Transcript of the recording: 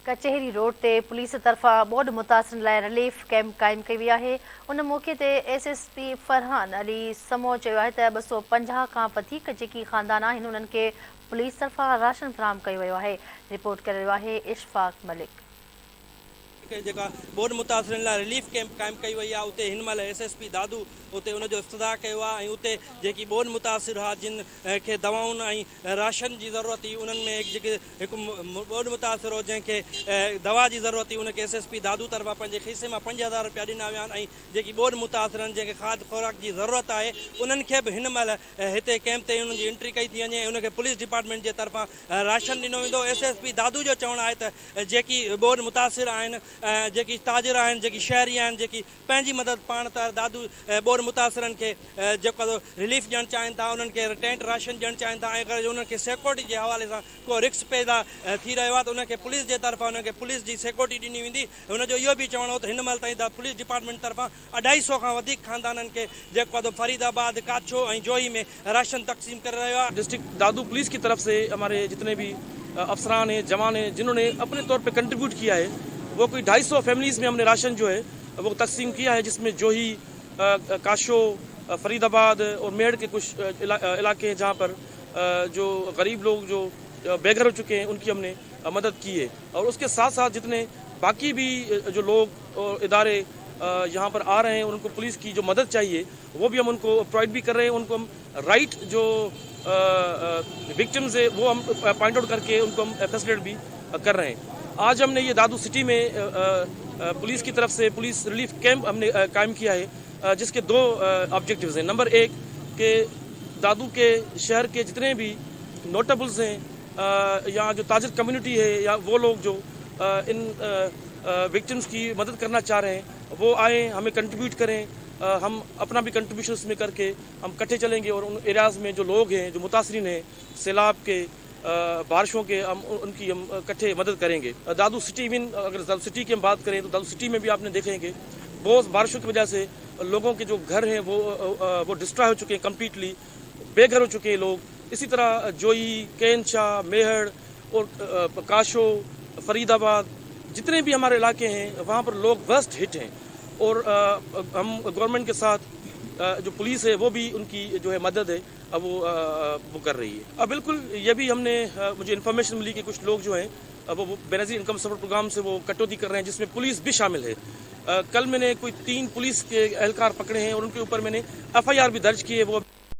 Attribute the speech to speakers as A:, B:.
A: कचहरी रोड ते पुलिस तरफ़ां ॿोॾ मुतासिरनि लाइ रिलीफ कैम्प क़ाइमु कई वई आहे। उन मौक़े ते SSP फरहान अली समो चयो आहे त 250 खां वधीक जेकी ख़ानदान आहिनि उन्हनि खे पुलिस तरफ़ां राशन फ़राहम कयो वियो आहे। रिपोर्ट करे रहियो आहे इशफ़ाक़ मलिक।
B: जेका ॿोॾ मुतासिरनि लाइ रिलीफ कैम्प क़ाइमु कई वई आहे उते हिन महिल SSP दादू उते उनजो इफ़्तिताह कयो आहे ऐं उते जेकी ॿोॾ मुतासिर हुआ जिन खे दवाउनि ऐं राशन जी ज़रूरत हुई उन्हनि में जेके हिकु ॿोॾ मुतासिर हो जंहिंखे दवा जी ज़रूरत हुई उनखे SSP दादू तरफ़ां पंहिंजे खीसे मां 5000 रुपया ॾिना विया आहिनि ऐं जेकी ॿोॾ मुतासिरनि जंहिंखे खाद खुराक जी ज़रूरत आहे उन्हनि खे बि हिन महिल हिते कैम्प ते उन्हनि जी एंट्री कई थी वञे ऐं उनखे पुलिस डिपार्टमेंट जे तरफ़ां राशन ॾिनो वेंदो। SSP दादू जो चवणु आहे त जेकी ॿोॾ मुतासिर आहिनि जेकी ताजिर आहिनि जेकी शहरी आहिनि जेकी पंहिंजी मदद पाण त दादू ॿोॾ मुतासिरनि खे जेको रिलीफ ॾियणु चाहिनि था उन्हनि खे टेंट राशन ॾियणु चाहिनि था ऐं अगरि उन्हनि खे सिक्योरिटी जे हवाले सां को रिस्क पैदा थी रहियो आहे त उनखे पुलिस जे तरफ़ां उनखे पुलिस जी सिक्योरिटी ॾिनी वेंदी। हुनजो इहो बि चवणो हो त हिन महिल ताईं त पुलिस डिपार्टमेंट तरफ़ां 250 खां वधीक ख़ानदाननि खे जेको आहे फरीदाबाद काछो ऐं जोही में राशन तक़सीम करे रहियो आहे।
C: डिस्ट्रिक्ट दादू पुलिस की तरफ से हमारे जितने भी अफसरान हैं जवान हैं जिन्होंने अपने तौर पे कंट्रीब्यूट किया है वो कोई 250 फैमिलीज़ में हमने राशन जो है वो तकसीम किया है जिसमें जोही काशो फरीदाबाद और मेड़ के कुछ इलाके हैं जहाँ पर जो गरीब लोग जो बेघर हो चुके हैं उनकी हमने मदद की है और उसके साथ साथ जितने बाकी भी जो लोग और इदारे यहाँ पर आ रहे हैं उनको पुलिस की जो मदद चाहिए वो भी हम उनको प्रोवाइड भी कर रहे हैं। उनको हम राइट जो विक्टिम्स है वो हम पॉइंट आउट करके उनको हम फैसिलिटेट भी कर रहे हैं। आज हमने ये दादू सिटी में पुलिस की तरफ से पुलिस रिलीफ कैंप हमने कायम किया है जिसके 2 ऑब्जेक्टिव्स हैं। नंबर 1 कि दादू के शहर के जितने भी नोटेबल्स हैं यहाँ जो ताजिर कम्युनिटी है या वो लोग जो इन विक्टिम्स की मदद करना चाह रहे हैं वो आएँ हमें कंट्रीब्यूट करें। हम अपना भी कंट्रीब्यूशन इसमें करके हम इकट्ठे चलेंगे और उन एरियाज़ में जो लोग हैं जो मुतासरीन हैं सैलाब के बारिशों के हम उनकी हम इकट्ठे मदद करेंगे। दादू सिटी में अगर दादू सिटी की हम बात करें तो दादू सिटी में भी आपने देखेंगे बहुत बारिशों की वजह से लोगों के जो घर हैं वो डिस्ट्रॉय हो चुके हैं कम्प्लीटली बेघर हो चुके हैं लोग। इसी तरह जोई कैनशा मेहड़ और काशो फरीदाबाद जितने भी हमारे इलाके हैं वहाँ पर लोग वर्स्ट हिट हैं और हम गवर्नमेंट के साथ जो पुलिस है वो भी उनकी जो है मदद है अब वो कर रही है। बिल्कुल ये भी हमने मुझे इन्फॉर्मेशन मिली कि कुछ लोग जो हैं वो बेनज़ीर इनकम सपोर्ट प्रोग्राम से वो कटौती कर रहे हैं जिसमें पुलिस भी शामिल है। कल मैंने कोई 3 पुलिस के एहलकार पकड़े हैं और उनके ऊपर मैंने FIR भी दर्ज की है। वो